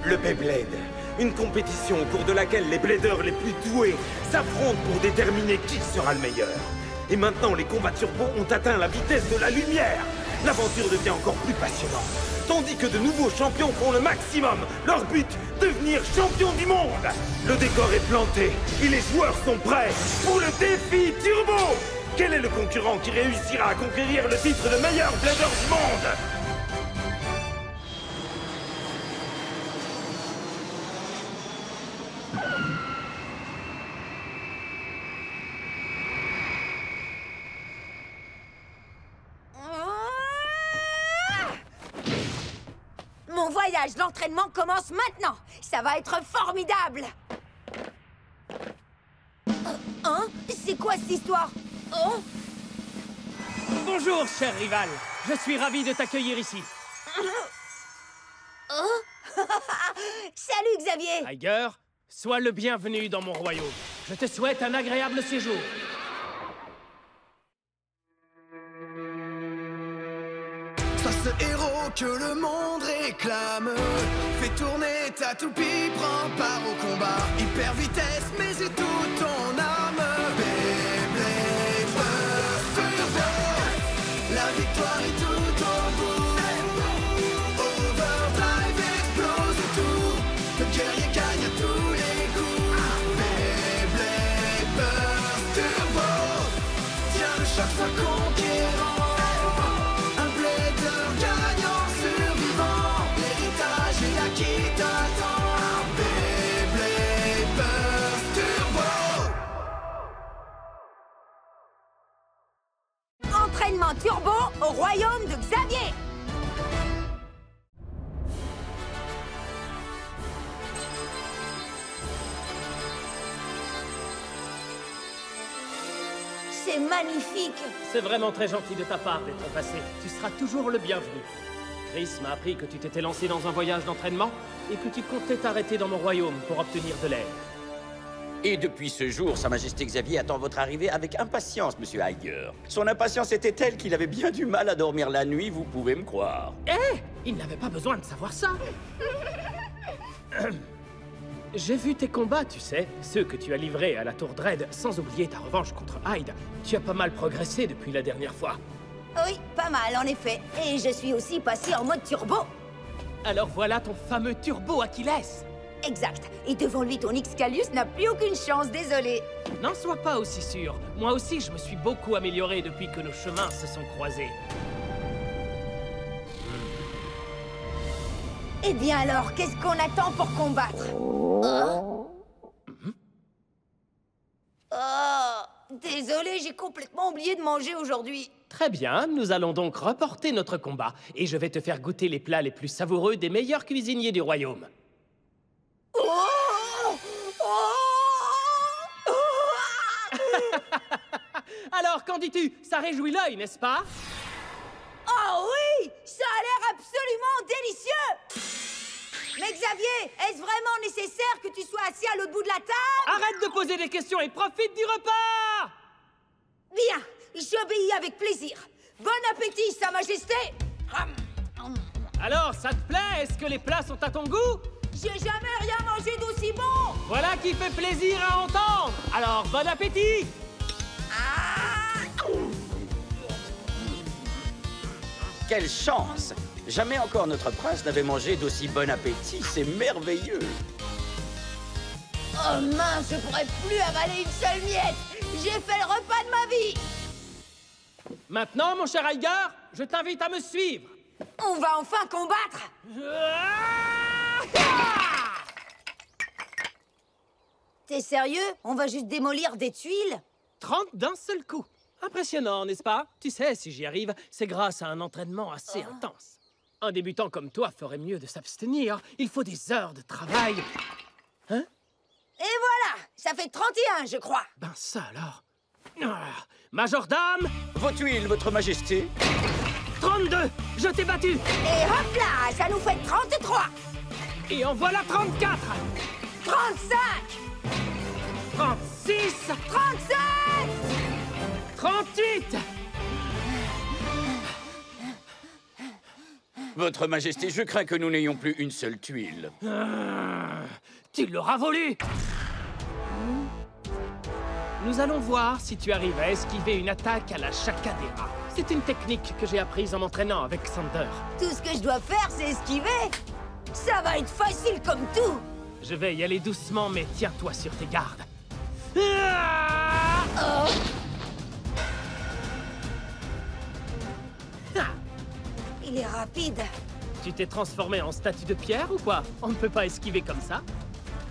Le Beyblade, une compétition au cours de laquelle les bladers les plus doués s'affrontent pour déterminer qui sera le meilleur. Et maintenant, les combats turbo ont atteint la vitesse de la lumière. L'aventure devient encore plus passionnante, tandis que de nouveaux champions font le maximum. Leur but, devenir champion du monde. Le décor est planté et les joueurs sont prêts pour le défi turbo. Quel est le concurrent qui réussira à conquérir le titre de meilleur blader du monde? Mon voyage d'entraînement commence maintenant. Ça va être formidable. Hein? C'est quoi cette histoire? Oh? Bonjour, cher rival. Je suis ravi de t'accueillir ici. Oh? Salut, Xavier. Tiger, sois le bienvenu dans mon royaume. Je te souhaite un agréable séjour. Sois ce héros que le monde réclame. Fais tourner ta toupie, prends part au combat. Hyper vitesse, mais c'est tout ton âme. Beyblade Burst Turbo. La victoire est tout au bout. Overdrive explose tout. Le guerrier gagne à tous les coups. Beyblade Burst Turbo. Tiens, chaque fois conquérant. Qui t'attend? Beyblade Burst Turbo. Entraînement turbo au royaume de Xavier. C'est magnifique. C'est vraiment très gentil de ta part d'être passé. Tu seras toujours le bienvenu. Chris m'a appris que tu t'étais lancé dans un voyage d'entraînement et que tu comptais t'arrêter dans mon royaume pour obtenir de l'aide. Et depuis ce jour, Sa Majesté Xavier attend votre arrivée avec impatience, Monsieur Iger. Son impatience était telle qu'il avait bien du mal à dormir la nuit, vous pouvez me croire. Eh! Il n'avait pas besoin de savoir ça. J'ai vu tes combats, tu sais, ceux que tu as livrés à la Tour Dread, sans oublier ta revanche contre Hyde. Tu as pas mal progressé depuis la dernière fois. Oui, pas mal en effet. Et je suis aussi passé en mode turbo. Alors voilà ton fameux turbo Achilles. Exact. Et devant lui, ton Excalius n'a plus aucune chance, désolé. N'en sois pas aussi sûr. Moi aussi, je me suis beaucoup amélioré depuis que nos chemins se sont croisés. Eh bien alors, qu'est-ce qu'on attend pour combattre? Oh, désolé, j'ai complètement oublié de manger aujourd'hui. Très bien, nous allons donc reporter notre combat, et je vais te faire goûter les plats les plus savoureux des meilleurs cuisiniers du royaume. Alors, qu'en dis-tu? Ça réjouit l'œil, n'est-ce pas? Oh oui! Ça a l'air absolument délicieux! Mais Xavier, est-ce vraiment nécessaire que tu sois assis à l'autre bout de la table? Arrête de poser des questions et profite du repas! Bien, j'obéis avec plaisir. Bon appétit, Sa Majesté! Alors, ça te plaît? Est-ce que les plats sont à ton goût? J'ai jamais rien mangé d'aussi bon! Voilà qui fait plaisir à entendre! Alors, bon appétit! Quelle chance! Jamais encore notre prince n'avait mangé d'aussi bon appétit, c'est merveilleux! Oh mince, je pourrais plus avaler une seule miette! J'ai fait le repas de ma vie! Maintenant, mon cher Iger, je t'invite à me suivre! On va enfin combattre! T'es sérieux? On va juste démolir des tuiles? 30 d'un seul coup! Impressionnant, n'est-ce pas? Tu sais, si j'y arrive, c'est grâce à un entraînement assez intense. Un débutant comme toi ferait mieux de s'abstenir. Il faut des heures de travail. Hein? Et voilà! Ça fait 31, je crois! Ben ça alors... Majordame! Vos tuiles, votre majesté! 32! Je t'ai battu! Et hop là! Ça nous fait 33! Et en voilà 34! 35! 36! 37! 38! Votre Majesté, je crains que nous n'ayons plus une seule tuile. Tu l'auras voulu! Nous allons voir si tu arrives à esquiver une attaque à la Chakadera. C'est une technique que j'ai apprise en m'entraînant avec Sander. Tout ce que je dois faire, c'est esquiver. Ça va être facile comme tout. Je vais y aller doucement, mais tiens-toi sur tes gardes. Il est rapide. Tu t'es transformé en statue de pierre ou quoi? On ne peut pas esquiver comme ça.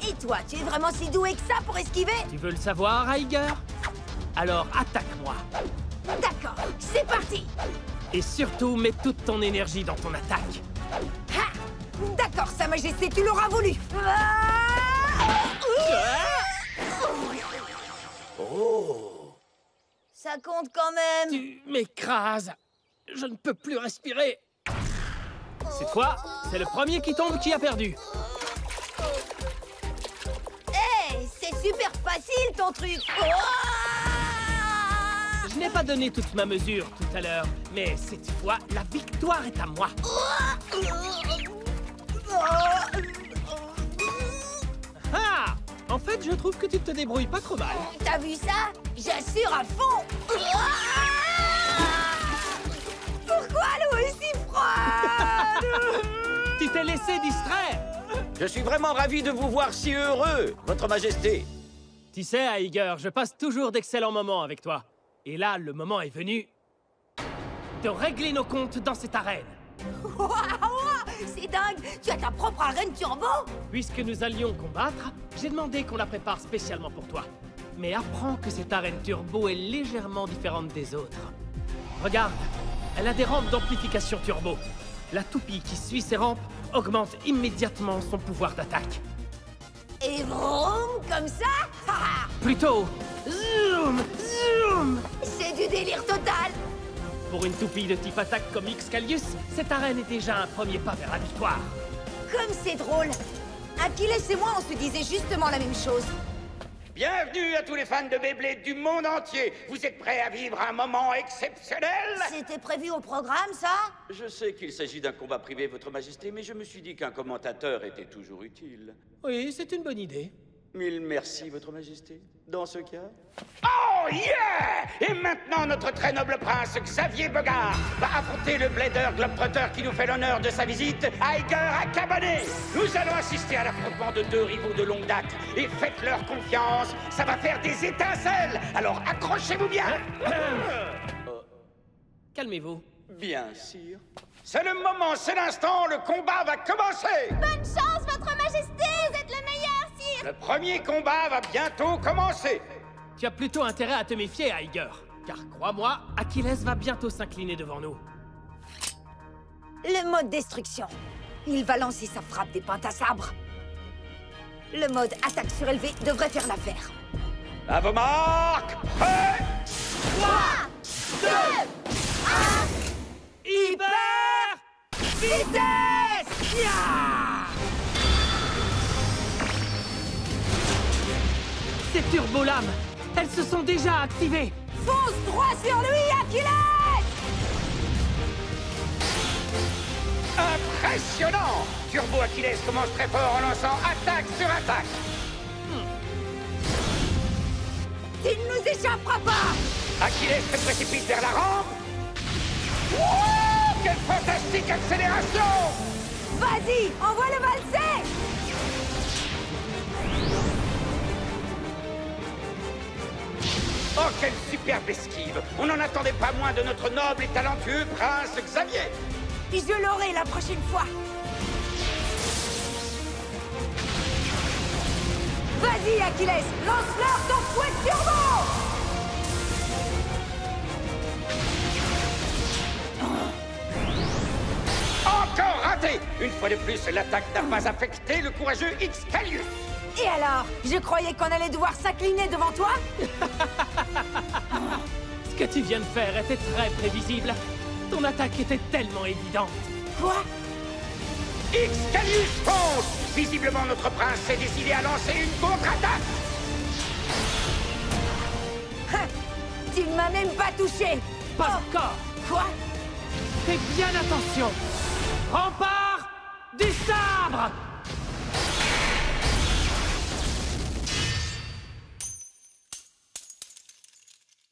Et toi, tu es vraiment si doué que ça pour esquiver? Tu veux le savoir, Aiger? Alors attaque-moi. D'accord, c'est parti. Et surtout, mets toute ton énergie dans ton attaque. Ha! D'accord, Sa Majesté, tu l'auras voulu. Ça compte quand même. Tu m'écrases. Je ne peux plus respirer. C'est quoi? C'est le premier qui tombe qui a perdu. Hey, c'est super facile ton truc. Je n'ai pas donné toute ma mesure tout à l'heure, mais cette fois, la victoire est à moi. Ah! En fait, je trouve que tu te débrouilles pas trop mal. T'as vu ça? J'assure à fond. Pourquoi l'eau est si froide? Tu t'es laissé distraire. Je suis vraiment ravi de vous voir si heureux, Votre Majesté. Tu sais, Aiger, je passe toujours d'excellents moments avec toi. Et là, le moment est venu de régler nos comptes dans cette arène. Waouh, c'est dingue. Tu as ta propre arène turbo? Puisque nous allions combattre, j'ai demandé qu'on la prépare spécialement pour toi. Mais apprends que cette arène turbo est légèrement différente des autres. Regarde, elle a des rampes d'amplification turbo. La toupie qui suit ces rampes augmente immédiatement son pouvoir d'attaque. Et vroom, comme ça? Plutôt, zoom, zoom! C'est du délire total. Pour une toupie de type attaque comme Excalius, cette arène est déjà un premier pas vers la victoire. Comme c'est drôle. Achilles et moi, on se disait justement la même chose. Bienvenue à tous les fans de Beyblade du monde entier. Vous êtes prêts à vivre un moment exceptionnel? C'était prévu au programme, ça? Je sais qu'il s'agit d'un combat privé, Votre Majesté, mais je me suis dit qu'un commentateur était toujours utile. Oui, c'est une bonne idée. Mille merci, Votre Majesté. Dans ce cas... Oh yeah! Et maintenant, notre très noble prince Xavier Bogart va affronter le Blader Globetrotter qui nous fait l'honneur de sa visite, Aiger Akabané. Nous allons assister à l'affrontement de deux rivaux de longue date. Et faites-leur confiance, ça va faire des étincelles. Alors accrochez-vous bien. Calmez-vous. Bien, sire. C'est le moment, c'est l'instant, le combat va commencer. Bonne chance, Votre Majesté! Vous êtes le meilleur, sire! Le premier combat va bientôt commencer. Tu as plutôt intérêt à te méfier, Aiger. Car crois-moi, Achilles va bientôt s'incliner devant nous. Le mode destruction. Il va lancer sa frappe d'épingle à sabre. Le mode attaque surélevée devrait faire l'affaire. À vos marques, prêts! 3, 2, 1... Hyper vitesse! Ces turbolames, elles se sont déjà activées. Fonce droit sur lui, Achilles! Impressionnant! Turbo Achilles commence très fort en lançant attaque sur attaque. Tu ne nous échapperas pas! Achilles se précipite vers la rampe. Wow! Quelle fantastique accélération! Vas-y, envoie-le valser! Oh, quelle superbe esquive! On n'en attendait pas moins de notre noble et talentueux prince Xavier! Je l'aurai la prochaine fois! Vas-y, Achilles! Lance-leur ton fouet turbo! Encore raté! Une fois de plus, l'attaque n'a pas affecté le courageux Excalius! Et alors? Je croyais qu'on allait devoir s'incliner devant toi? Ce que tu viens de faire était très prévisible. Ton attaque était tellement évidente. Quoi? Excalius fonce! Visiblement, notre prince s'est décidé à lancer une contre-attaque! Tu ne m'as même pas touché! Pas encore. Quoi? Fais bien attention. Rempart du sabre!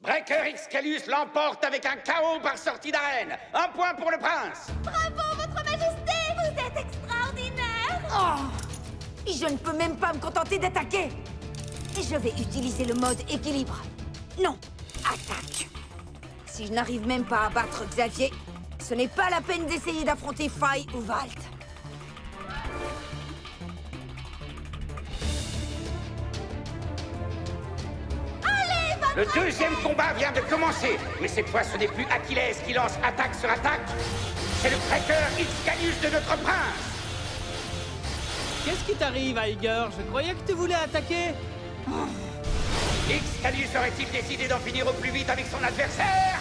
Breaker Excalus l'emporte avec un KO par sortie d'arène. Un point pour le prince. Bravo, Votre Majesté! Vous êtes extraordinaire! Oh! Je ne peux même pas me contenter d'attaquer! Et je vais utiliser le mode équilibre. Non, attaque! Si je n'arrive même pas à battre Xavier, ce n'est pas la peine d'essayer d'affronter Faye ou Valt. Le deuxième combat vient de commencer. Mais cette fois, ce n'est plus Achilles qui lance attaque sur attaque. C'est le Breaker Excalus de notre prince. Qu'est-ce qui t'arrive, Iger? Je croyais que tu voulais attaquer. Excalus aurait-il décidé d'en finir au plus vite avec son adversaire?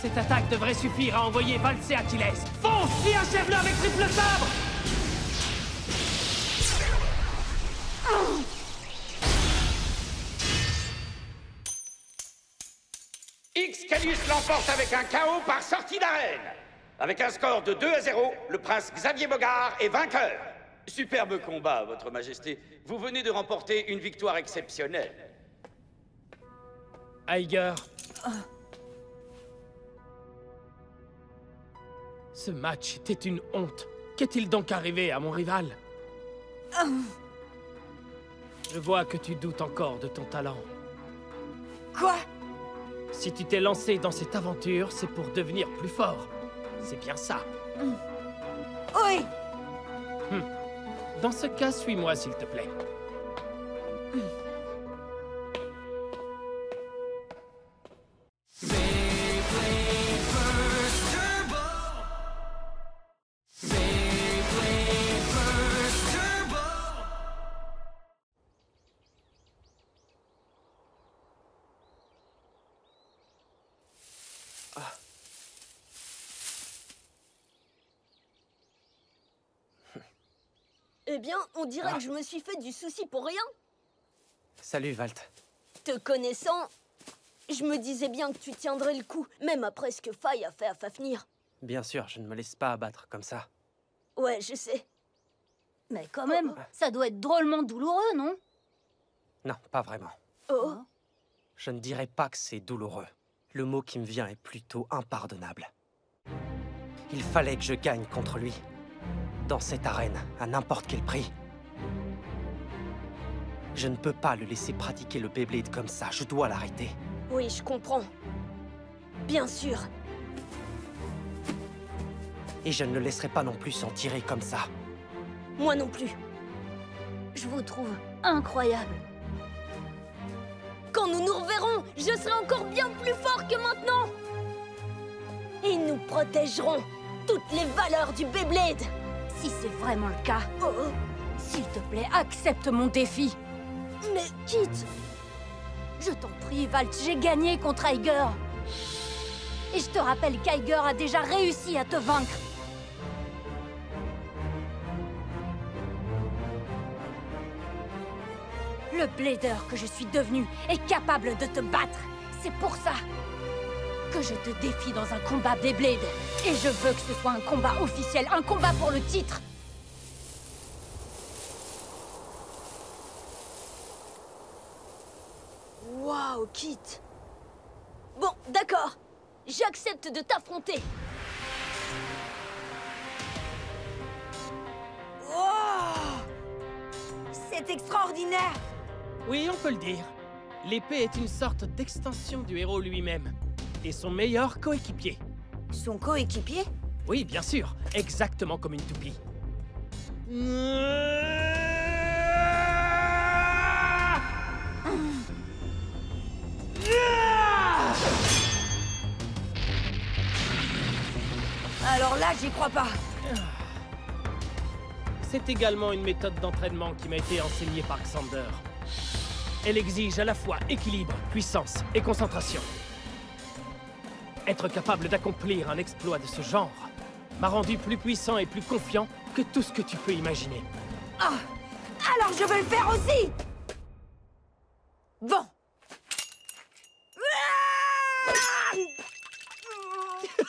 Cette attaque devrait suffire à envoyer valser Achilles. Fonce et achève-le avec triple sabre! Excalus l'emporte avec un KO par sortie d'arène. Avec un score de 2-0, le prince Xavier Bogard est vainqueur. Superbe combat, Votre Majesté. Vous venez de remporter une victoire exceptionnelle. Iger. Ce match était une honte. Qu'est-il donc arrivé à mon rival? Je vois que tu doutes encore de ton talent. Quoi? Si tu t'es lancé dans cette aventure, c'est pour devenir plus fort. C'est bien ça. Oui! Dans ce cas, suis-moi, s'il te plaît. Eh bien, on dirait que je me suis fait du souci pour rien. Salut, Valt. Te connaissant, je me disais bien que tu tiendrais le coup, même après ce que Faye a fait à Fafnir. Bien sûr, je ne me laisse pas abattre comme ça. Ouais, je sais. Mais quand même, ça doit être drôlement douloureux, non? Non, pas vraiment. Oh, Je ne dirais pas que c'est douloureux. Le mot qui me vient est plutôt impardonnable. Il fallait que je gagne contre lui. Dans cette arène, à n'importe quel prix. Je ne peux pas le laisser pratiquer le Beyblade comme ça, je dois l'arrêter. oui, je comprends. Bien sûr. Et je ne le laisserai pas non plus s'en tirer comme ça. Moi non plus. Je vous trouve incroyable. Quand nous nous reverrons, je serai encore bien plus fort que maintenant. Et nous protégerons toutes les valeurs du Beyblade. Si c'est vraiment le cas, Oh, s'il te plaît, accepte mon défi. mais quitte. Je t'en prie, Valt, j'ai gagné contre Iger. Et je te rappelle qu'Iger a déjà réussi à te vaincre. Le blader que je suis devenu est capable de te battre. C'est pour ça que je te défie dans un combat Beyblade. Et je veux que ce soit un combat officiel, un combat pour le titre. Waouh, Kit. Bon, d'accord. J'accepte de t'affronter. Oh! C'est extraordinaire! Oui, on peut le dire. L'épée est une sorte d'extension du héros lui-même. Et son meilleur coéquipier. Son coéquipier? Oui, bien sûr. Exactement comme une toupie. Alors là, j'y crois pas. C'est également une méthode d'entraînement qui m'a été enseignée par Xander. Elle exige à la fois équilibre, puissance et concentration. Être capable d'accomplir un exploit de ce genre m'a rendu plus puissant et plus confiant que tout ce que tu peux imaginer. Ah! Alors je veux le faire aussi! Bon. Ah!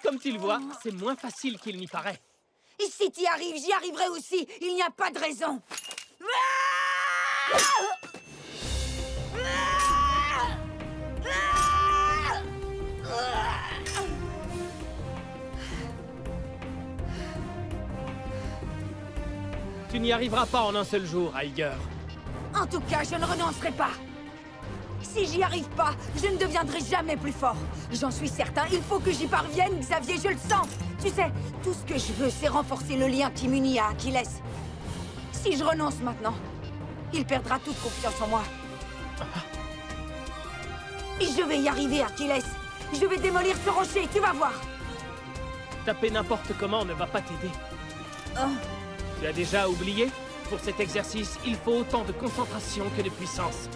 Comme tu le vois, c'est moins facile qu'il n'y paraît. Et si t'y arrives, j'y arriverai aussi. Il n'y a pas de raison. Tu n'y arriveras pas en un seul jour, Aiger. En tout cas, je ne renoncerai pas. Si j'y arrive pas, je ne deviendrai jamais plus fort. J'en suis certain, il faut que j'y parvienne, Xavier, je le sens. Tu sais, tout ce que je veux, c'est renforcer le lien qui m'unit à Achilles. Si je renonce maintenant, il perdra toute confiance en moi. Et je vais y arriver, Achilles. Je vais démolir ce rocher, tu vas voir. Taper n'importe comment ne va pas t'aider. Tu as déjà oublié? Pour cet exercice, il faut autant de concentration que de puissance.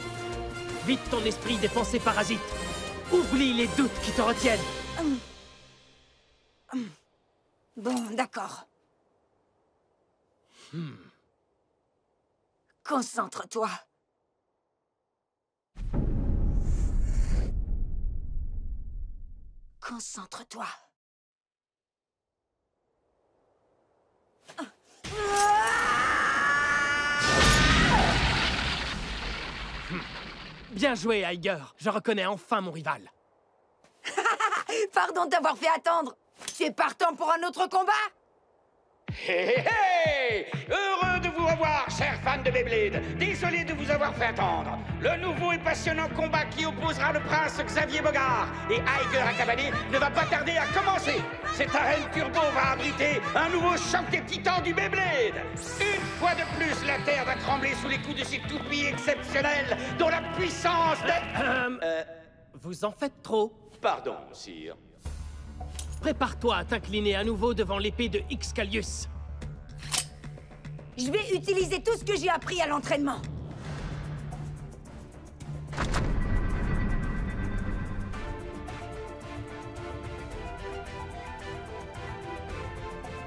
Vide ton esprit des pensées parasites. Oublie les doutes qui te retiennent. Bon, d'accord. Concentre-toi. Concentre-toi. Bien joué, Aiger. Je reconnais enfin mon rival. Pardon de t'avoir fait attendre. Tu es partant pour un autre combat? Hé hé hé! Heureux de vous revoir, chers fans de Beyblade. Désolé de vous avoir fait attendre. Le nouveau et passionnant combat qui opposera le prince Xavier Bogard et Aiger Acabane ne va pas tarder à commencer. Cette arène turbo va abriter un nouveau choc des titans du Beyblade. Une fois de plus, la Terre va trembler sous les coups de ces toupies exceptionnelles dont la puissance Vous en faites trop. Pardon, sire. Prépare-toi à t'incliner à nouveau devant l'épée de Excalius. Je vais utiliser tout ce que j'ai appris à l'entraînement.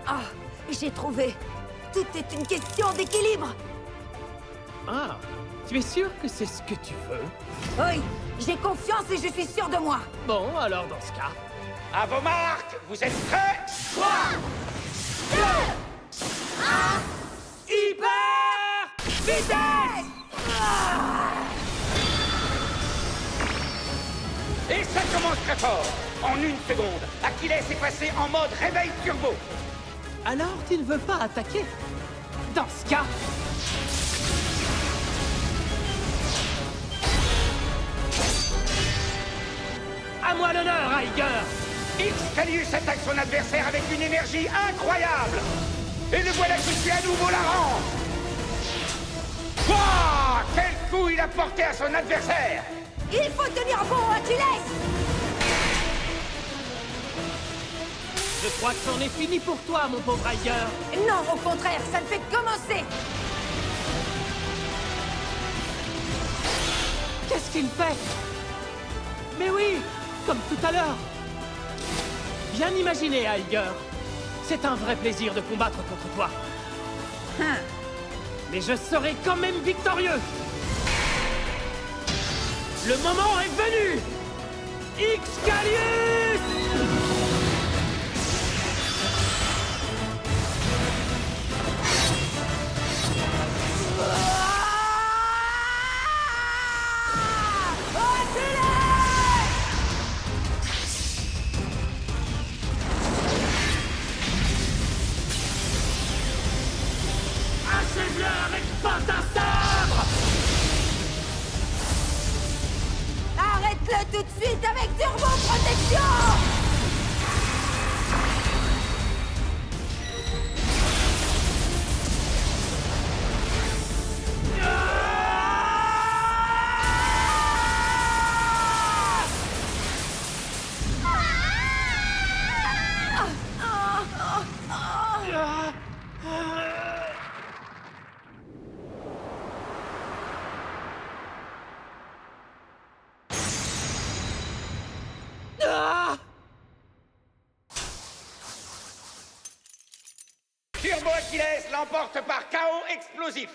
Ah, j'ai trouvé. Tout est une question d'équilibre. Ah, tu es sûr que c'est ce que tu veux? Oui, j'ai confiance et je suis sûr de moi. Bon, alors dans ce cas... À vos marques, vous êtes prêts? 3, 2, 1... Hyper vitesse! Et ça commence très fort. En une seconde, Achilles est passé en mode réveil turbo. Alors tu ne veux pas attaquer? Dans ce cas... À moi l'honneur, Aiger! Excalius attaque son adversaire avec une énergie incroyable. Et le voilà qui suit à nouveau la rampe. Wouah! Quel coup il a porté à son adversaire! Il faut tenir bon, Achilles! Je crois que c'en est fini pour toi, mon pauvre Aiger. Non, au contraire, ça ne fait que commencer. Qu'est-ce qu'il fait? Mais oui, comme tout à l'heure. Bien imaginé, Aiger. C'est un vrai plaisir de combattre contre toi. Mais je serai quand même victorieux. Le moment est venu! Excalius! Achève-le avec Pantin Sabre! Arrête-le tout de suite avec Turbo Protection! Turbo Achilles l'emporte par chaos explosif.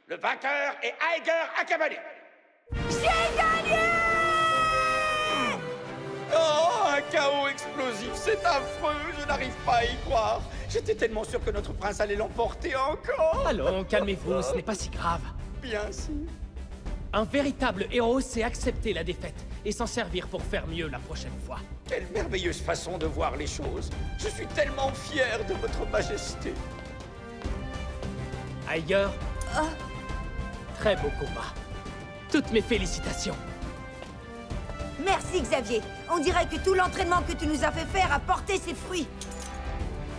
Le vainqueur est Aiger Acabane. J'ai gagné! Oh, un chaos explosif! C'est affreux, je n'arrive pas à y croire. J'étais tellement sûr que notre prince allait l'emporter encore. Allons, calmez-vous, ce n'est pas si grave. Bien sûr. Un véritable héros sait accepter la défaite et s'en servir pour faire mieux la prochaine fois. Quelle merveilleuse façon de voir les choses. Je suis tellement fier de votre majesté. Ailleurs, très beau combat. Toutes mes félicitations. Merci, Xavier. On dirait que tout l'entraînement que tu nous as fait faire a porté ses fruits.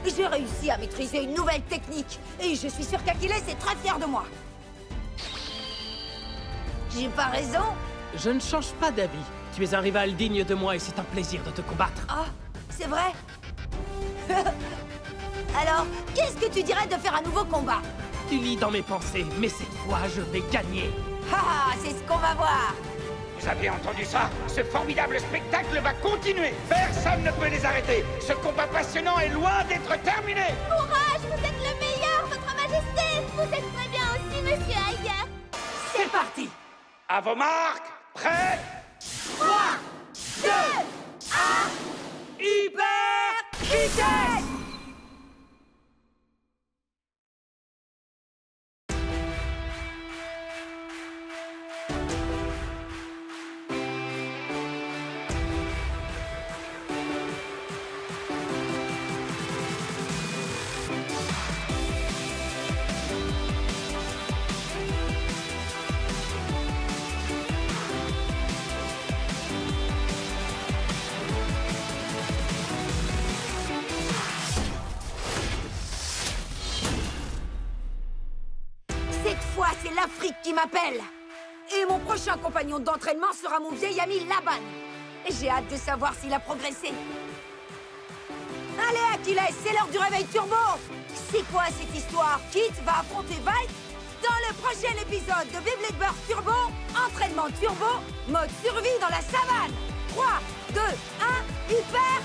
J'ai réussi à maîtriser une nouvelle technique. Et je suis sûre qu'Achilles est très fier de moi. J'ai pas raison? Je ne change pas d'avis. Tu es un rival digne de moi et c'est un plaisir de te combattre. Ah, c'est vrai? Alors, qu'est-ce que tu dirais de faire un nouveau combat? Tu lis dans mes pensées, mais cette fois, je vais gagner. Ah, c'est ce qu'on va voir. Vous avez entendu ça? Ce formidable spectacle va continuer. Personne ne peut les arrêter. Ce combat passionnant est loin d'être terminé. Courage, vous êtes le meilleur, votre majesté. Vous êtes très bien aussi, monsieur Aya. C'est parti. À vos marques, prêts? 3, 2, 1... Hyper vitesse! C'est l'Afrique qui m'appelle. Et mon prochain compagnon d'entraînement sera mon vieil ami Laban. J'ai hâte de savoir s'il a progressé. Allez, Achilles, c'est l'heure du réveil turbo. C'est quoi cette histoire? Kit va affronter Vite dans le prochain épisode de Beyblade Burst Turbo, entraînement turbo, mode survie dans la savane. 3, 2, 1, hyper